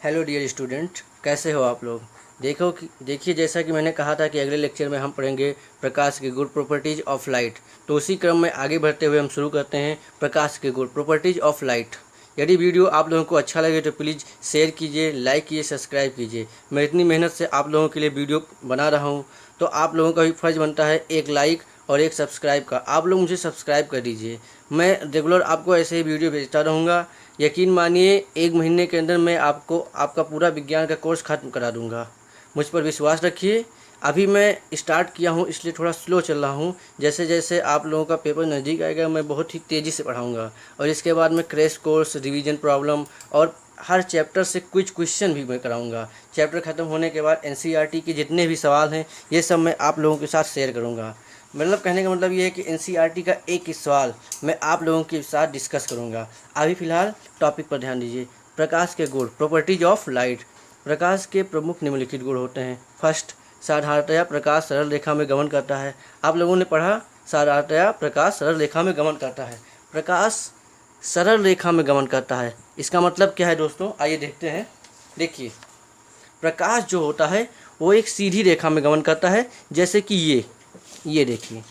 Hello dear student, कैसे हो आप लोग। देखिए जैसा कि मैंने कहा था कि अगले लेक्चर में हम पढ़ेंगे प्रकाश के गुड प्रॉपर्टीज ऑफ लाइट। तो उसी क्रम में आगे बढ़ते हुए हम शुरू करते हैं प्रकाश के गुड प्रॉपर्टीज ऑफ लाइट। यदि वीडियो आप लोगों को अच्छा लगे तो प्लीज़ शेयर कीजिए, लाइक कीजिए, सब्सक्राइब कीजिए। मैं इतनी मेहनत से आप लोगों के लिए वीडियो बना रहा हूँ, तो आप लोगों का भी फ़र्ज़ बनता है एक लाइक और एक सब्सक्राइब का। आप लोग मुझे सब्सक्राइब कर दीजिए। मैं रेगुलर आपको ऐसे ही वीडियो भेजता रहूँगा। यकीन मानिए 1 महीने के अंदर मैं आपको आपका पूरा विज्ञान का कोर्स ख़त्म करा दूंगा। मुझ पर विश्वास रखिए। अभी मैं स्टार्ट किया हूँ इसलिए थोड़ा स्लो चल रहा हूँ। जैसे जैसे आप लोगों का पेपर नज़दीक आएगा मैं बहुत ही तेज़ी से पढ़ाऊँगा। और इसके बाद मैं क्रैश कोर्स, रिवीजन प्रॉब्लम और हर चैप्टर से कुछ क्वेश्चन भी मैं कराऊंगा। चैप्टर ख़त्म होने के बाद एनसीईआरटी के जितने भी सवाल हैं ये सब मैं आप लोगों के साथ शेयर करूँगा। मतलब कहने का मतलब ये है कि एनसीईआरटी का एक ही सवाल मैं आप लोगों के साथ डिस्कस करूंगा। अभी फ़िलहाल टॉपिक पर ध्यान दीजिए। प्रकाश के गुण, प्रॉपर्टीज ऑफ लाइट। प्रकाश के प्रमुख निम्नलिखित गुण होते हैं। फर्स्ट, साधारणतया प्रकाश सरल रेखा में गमन करता है। आप लोगों ने पढ़ा, साधारणतया प्रकाश सरल रेखा में गमन करता है। प्रकाश सरल रेखा में गमन करता है, इसका मतलब क्या है दोस्तों, आइए देखते हैं। देखिए, प्रकाश जो होता है वो एक सीधी रेखा में गमन करता है। जैसे कि ये देखिए,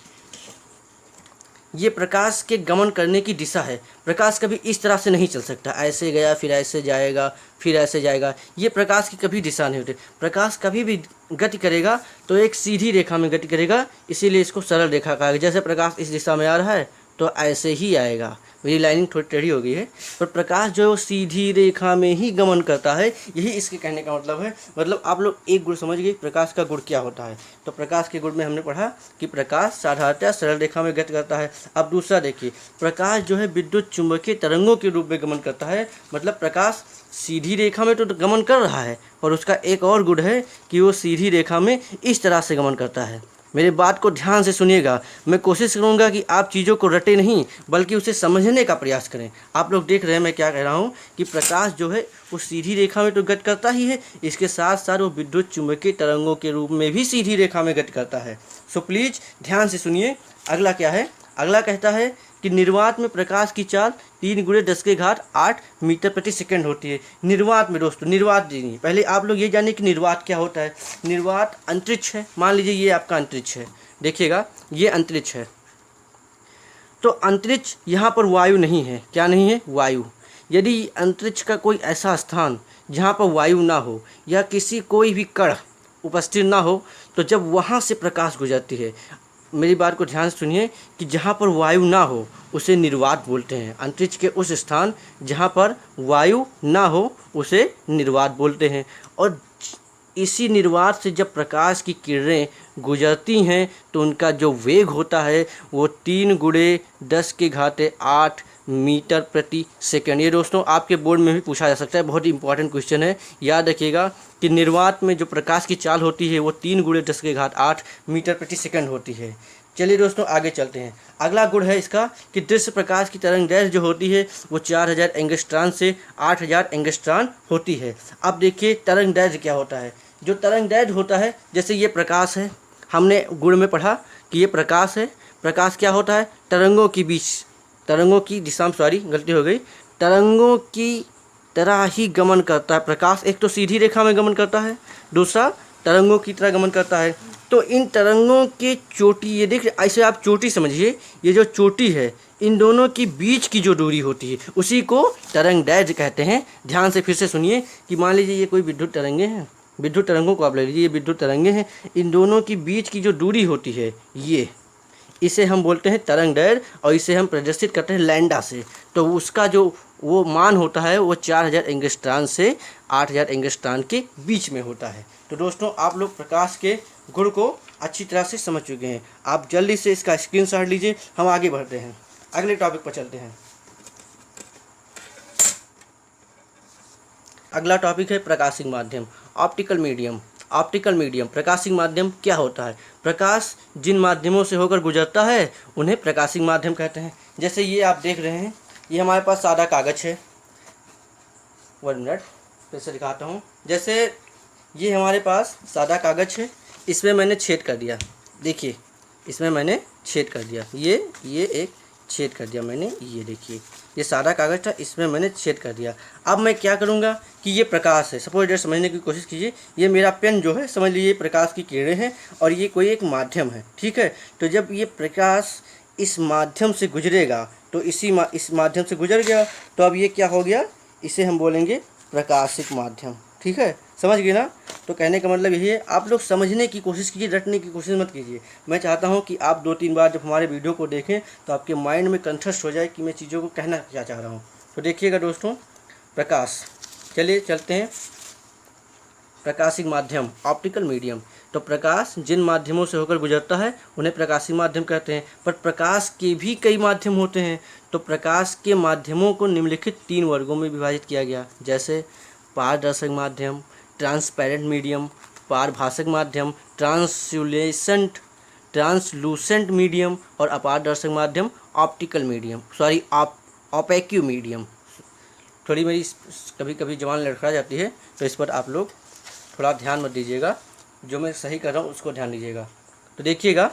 ये प्रकाश के गमन करने की दिशा है। प्रकाश कभी इस तरह से नहीं चल सकता, ऐसे गया फिर ऐसे जाएगा फिर ऐसे जाएगा। ये प्रकाश की कभी दिशा नहीं होती। प्रकाश कभी भी गति करेगा तो एक सीधी रेखा में गति करेगा, इसीलिए इसको सरल रेखा कहा गया। जैसे प्रकाश इस दिशा में आ रहा है तो ऐसे ही आएगा। मेरी लाइनिंग थोड़ी टेढ़ी हो गई है, पर प्रकाश जो सीधी रेखा में ही गमन करता है, यही इसके कहने का मतलब है। मतलब आप लोग एक गुण समझ गए प्रकाश का गुण क्या होता है। तो प्रकाश के गुण में हमने पढ़ा कि प्रकाश साधारणतः सरल रेखा में गति करता है। अब दूसरा देखिए, प्रकाश जो है विद्युत चुंबकीय तरंगों के रूप में गमन करता है। मतलब प्रकाश सीधी रेखा में तो गमन कर रहा है, और उसका एक और गुण है कि वो सीधी रेखा में इस तरह से गमन करता है। मेरी बात को ध्यान से सुनिएगा। मैं कोशिश करूंगा कि आप चीज़ों को रटे नहीं बल्कि उसे समझने का प्रयास करें। आप लोग देख रहे हैं मैं क्या कह रहा हूँ कि प्रकाश जो है वो सीधी रेखा में तो गति करता ही है, इसके साथ साथ वो विद्युत चुंबकीय तरंगों के रूप में भी सीधी रेखा में गति करता है। सो प्लीज़ ध्यान से सुनिए। अगला क्या है, अगला कहता है कि निर्वात में प्रकाश की चाल 3 × 10⁸ मीटर प्रति सेकंड होती है। निर्वात में दोस्तों, निर्वात नहीं, पहले आप लोग ये जाने कि निर्वात क्या होता है। निर्वात अंतरिक्ष है। मान लीजिए ये आपका अंतरिक्ष है, देखिएगा ये अंतरिक्ष है। तो अंतरिक्ष यहाँ पर वायु नहीं है। क्या नहीं है? वायु। यदि अंतरिक्ष का कोई ऐसा स्थान जहाँ पर वायु ना हो या किसी कोई भी कण उपस्थित ना हो, तो जब वहाँ से प्रकाश गुजरती है, मेरी बात को ध्यान से सुनिए, कि जहाँ पर वायु ना हो उसे निर्वात बोलते हैं। अंतरिक्ष के उस स्थान जहाँ पर वायु ना हो उसे निर्वात बोलते हैं। और इसी निर्वात से जब प्रकाश की किरणें गुजरती हैं तो उनका जो वेग होता है वो 3 × 10⁸ मीटर प्रति सेकंड। ये दोस्तों आपके बोर्ड में भी पूछा जा सकता है, बहुत ही इंपॉर्टेंट क्वेश्चन है। याद रखिएगा कि निर्वात में जो प्रकाश की चाल होती है वो 3 × 10⁸ मीटर प्रति सेकंड होती है। चलिए दोस्तों आगे चलते हैं। अगला गुण है इसका कि दृश्य प्रकाश की तरंग दैर्घ्य जो होती है वो 4000 एंगस्ट्रॉन से 8000 एंगस्ट्रॉन होती है। अब देखिए तरंग दैर्घ्य क्या होता है। जो तरंग दैर्घ्य होता है, जैसे ये प्रकाश है, हमने गुण में पढ़ा कि ये प्रकाश है। प्रकाश क्या होता है? तरंगों की बीच, तरंगों की दिशा में, सॉरी गलती हो गई, तरंगों की तरह ही गमन करता है प्रकाश। एक तो सीधी रेखा में गमन करता है, दूसरा तरंगों की तरह गमन करता है। तो इन तरंगों के चोटी, ये देख, ऐसे आप चोटी समझिए, ये जो चोटी है इन दोनों की बीच की जो दूरी होती है उसी को तरंग दैर्घ्य कहते हैं। ध्यान से फिर से सुनिए कि मान लीजिए ये कोई विद्युत तरंगे हैं, विद्युत तरंगों को आप ले लीजिए, ये विद्युत तरंगे हैं, इन दोनों की बीच की जो दूरी होती है ये, इसे हम बोलते हैं तरंग दैर्घ्य, और इसे हम प्रदर्शित करते हैं लैम्डा से। तो उसका जो वो मान होता है वो 4000 एंगस्ट्रॉन से 8000 एंगस्ट्रॉन के बीच में होता है। तो दोस्तों आप लोग प्रकाश के गुण को अच्छी तरह से समझ चुके हैं। आप जल्दी से इसका स्क्रीनशॉट लीजिए। हम आगे बढ़ते हैं, अगले टॉपिक पर चलते हैं। अगला टॉपिक है प्रकाशिक माध्यम, ऑप्टिकल मीडियम। ऑप्टिकल मीडियम, प्रकाशिक माध्यम क्या होता है? प्रकाश जिन माध्यमों से होकर गुजरता है उन्हें प्रकाशिक माध्यम कहते हैं। जैसे ये आप देख रहे हैं, ये हमारे पास सादा कागज़ है। 1 मिनट फिर से दिखाता हूँ। जैसे ये हमारे पास सादा कागज़ है, इसमें मैंने छेद कर दिया। देखिए इसमें मैंने छेद कर दिया। ये एक छेद कर दिया मैंने, ये देखिए ये सादा कागज़ था, इसमें मैंने छेद कर दिया। अब मैं क्या करूँगा कि ये प्रकाश है, सपोज डेट समझने की कोशिश कीजिए, ये मेरा पेन जो है समझ लीजिए प्रकाश की किरणें हैं और ये कोई एक माध्यम है, ठीक है। तो जब ये प्रकाश इस माध्यम से गुजरेगा तो इस माध्यम से गुजर गया, तो अब ये क्या हो गया, इसे हम बोलेंगे प्रकाशिक माध्यम, ठीक है, समझ गए ना। तो कहने का मतलब यही है, आप लोग समझने की कोशिश कीजिए, रटने की कोशिश मत कीजिए। मैं चाहता हूं कि आप 2-3 बार जब हमारे वीडियो को देखें तो आपके माइंड में कंठस्थ हो जाए कि मैं चीज़ों को कहना क्या चाह रहा हूं। तो देखिएगा दोस्तों, प्रकाश, चलिए चलते हैं। प्रकाशिक माध्यम, ऑप्टिकल मीडियम। तो प्रकाश जिन माध्यमों से होकर गुजरता है उन्हें प्रकाशिक माध्यम कहते हैं। पर प्रकाश के भी कई माध्यम होते हैं। तो प्रकाश के माध्यमों को निम्नलिखित 3 वर्गों में विभाजित किया गया, जैसे पारदर्शक माध्यम, ट्रांसपेरेंट मीडियम, पारभाषक माध्यम, ट्रांसलूसेंट मीडियम और अपारदर्शक माध्यम, ऑप्टिकल मीडियम, ओपेक्यू मीडियम। थोड़ी मेरी कभी कभी जबान लड़खड़ा जाती है, तो इस पर आप लोग थोड़ा ध्यान मत दीजिएगा, जो मैं सही कर रहा हूँ उसको ध्यान दीजिएगा। तो देखिएगा,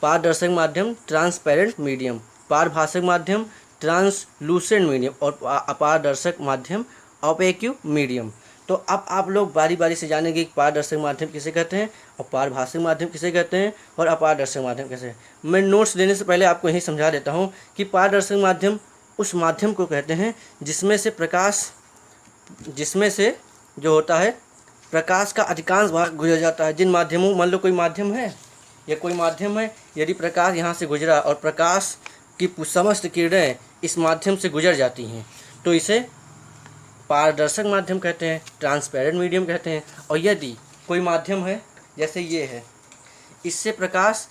पारदर्शक माध्यम ट्रांसपेरेंट मीडियम, पारभाषक माध्यम ट्रांसलूसेंट मीडियम और अपारदर्शक माध्यम ओपेक्यू मीडियम। तो अब आप लोग बारी बारी से जानेंगे कि पारदर्शक माध्यम किसे कहते हैं और पारभाषिक माध्यम किसे कहते हैं और अपारदर्शक माध्यम कैसे है। मैं नोट्स देने से पहले आपको यही समझा देता हूँ कि पारदर्शक माध्यम उस माध्यम को कहते हैं जिसमें से जो होता है प्रकाश का अधिकांश भाग गुजर जाता है। जिन माध्यमों, मान लो कोई माध्यम है, यदि प्रकाश यहाँ से गुजरा और प्रकाश की समस्त किरणें इस माध्यम से गुजर जाती हैं तो इसे पारदर्शक माध्यम कहते हैं, ट्रांसपेरेंट मीडियम कहते हैं। और यदि कोई माध्यम है, जैसे ये है, इससे प्रकाश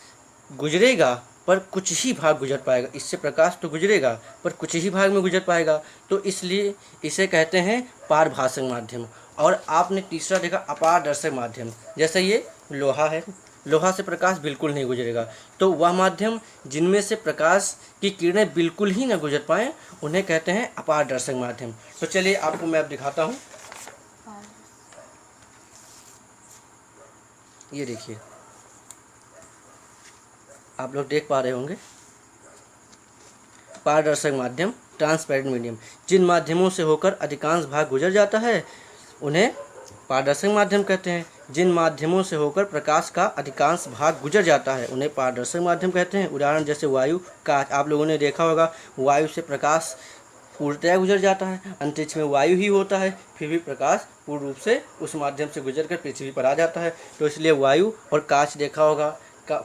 गुजरेगा पर कुछ ही भाग गुजर पाएगा, इससे प्रकाश तो गुजरेगा पर कुछ ही भाग में गुजर पाएगा, तो इसलिए इसे कहते हैं पारभाषक माध्यम। और आपने तीसरा देखा अपारदर्शक माध्यम, जैसे ये लोहा है, लोहा से प्रकाश बिल्कुल नहीं गुजरेगा, तो वह माध्यम जिनमें से प्रकाश की किरणें बिल्कुल ही न गुजर पाएँ उन्हें कहते हैं अपारदर्शक माध्यम। तो चलिए आपको मैं अब दिखाता हूँ, ये देखिए, आप लोग देख पा रहे होंगे, पारदर्शक माध्यम ट्रांसपेरेंट मीडियम, जिन माध्यमों से होकर अधिकांश भाग गुजर जाता है उन्हें पारदर्शक माध्यम कहते हैं। जिन माध्यमों से होकर प्रकाश का अधिकांश भाग गुजर जाता है उन्हें पारदर्शक माध्यम कहते हैं। उदाहरण जैसे वायु, कांच, आप लोगों ने देखा होगा वायु से प्रकाश पूर्णतया गुजर जाता है, अंतरिक्ष में वायु ही होता है, फिर भी प्रकाश पूर्ण रूप से उस माध्यम से गुजर कर पृथ्वी पर आ जाता है। तो इसलिए वायु और कांच देखा होगा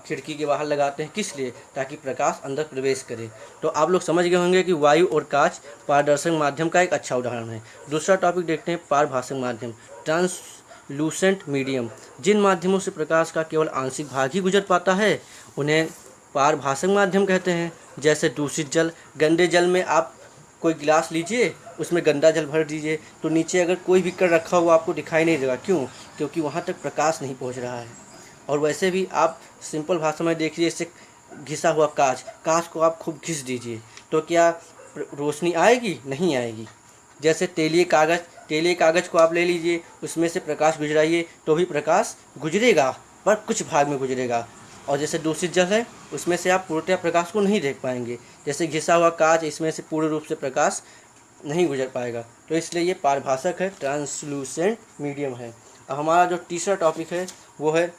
खिड़की के बाहर लगाते हैं, किस लिए, ताकि प्रकाश अंदर प्रवेश करे। तो आप लोग समझ गए होंगे कि वायु और कांच पारदर्शक माध्यम का एक अच्छा उदाहरण है। दूसरा टॉपिक देखते हैं, पारभाषक माध्यम ट्रांसलूसेंट मीडियम। जिन माध्यमों से प्रकाश का केवल आंशिक भाग ही गुजर पाता है उन्हें पारभाषक माध्यम कहते हैं। जैसे दूषित जल, गंदे जल में आप कोई गिलास लीजिए, उसमें गंदा जल भर दीजिए तो नीचे अगर कोई भी कण रखा हुआ आपको दिखाई नहीं देगा, क्यों, क्योंकि वहाँ तक प्रकाश नहीं पहुँच रहा है। और वैसे भी आप सिंपल भाषा में देखिए, इससे घिसा हुआ कांच को आप खूब घिस दीजिए तो क्या रोशनी आएगी, नहीं आएगी। जैसे तेलीय कागज़ को आप ले लीजिए, उसमें से प्रकाश गुजराइए तो भी प्रकाश गुजरेगा पर कुछ भाग में गुजरेगा। और जैसे दूषित जल है, उसमें से आप पूर्णतः प्रकाश को नहीं देख पाएंगे। जैसे घिसा हुआ कांच, इसमें से पूर्ण रूप से प्रकाश नहीं गुजर पाएगा। तो इसलिए ये पारभाषक है, ट्रांसलूसेंट मीडियम है। अब हमारा जो तीसरा टॉपिक है वो है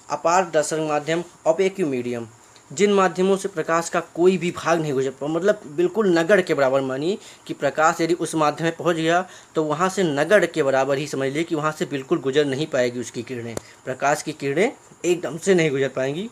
अपारदर्शक माध्यम, ओपेक्यू मीडियम। जिन माध्यमों से प्रकाश का कोई भी भाग नहीं गुजर पाता, मतलब बिल्कुल नगण्य के बराबर मानिए कि प्रकाश यदि उस माध्यम में पहुंच गया तो वहां से नगण्य के बराबर ही समझ लीजिए कि वहां से बिल्कुल गुजर नहीं पाएगी उसकी किरणें, प्रकाश की किरणें एकदम से नहीं गुजर पाएंगी।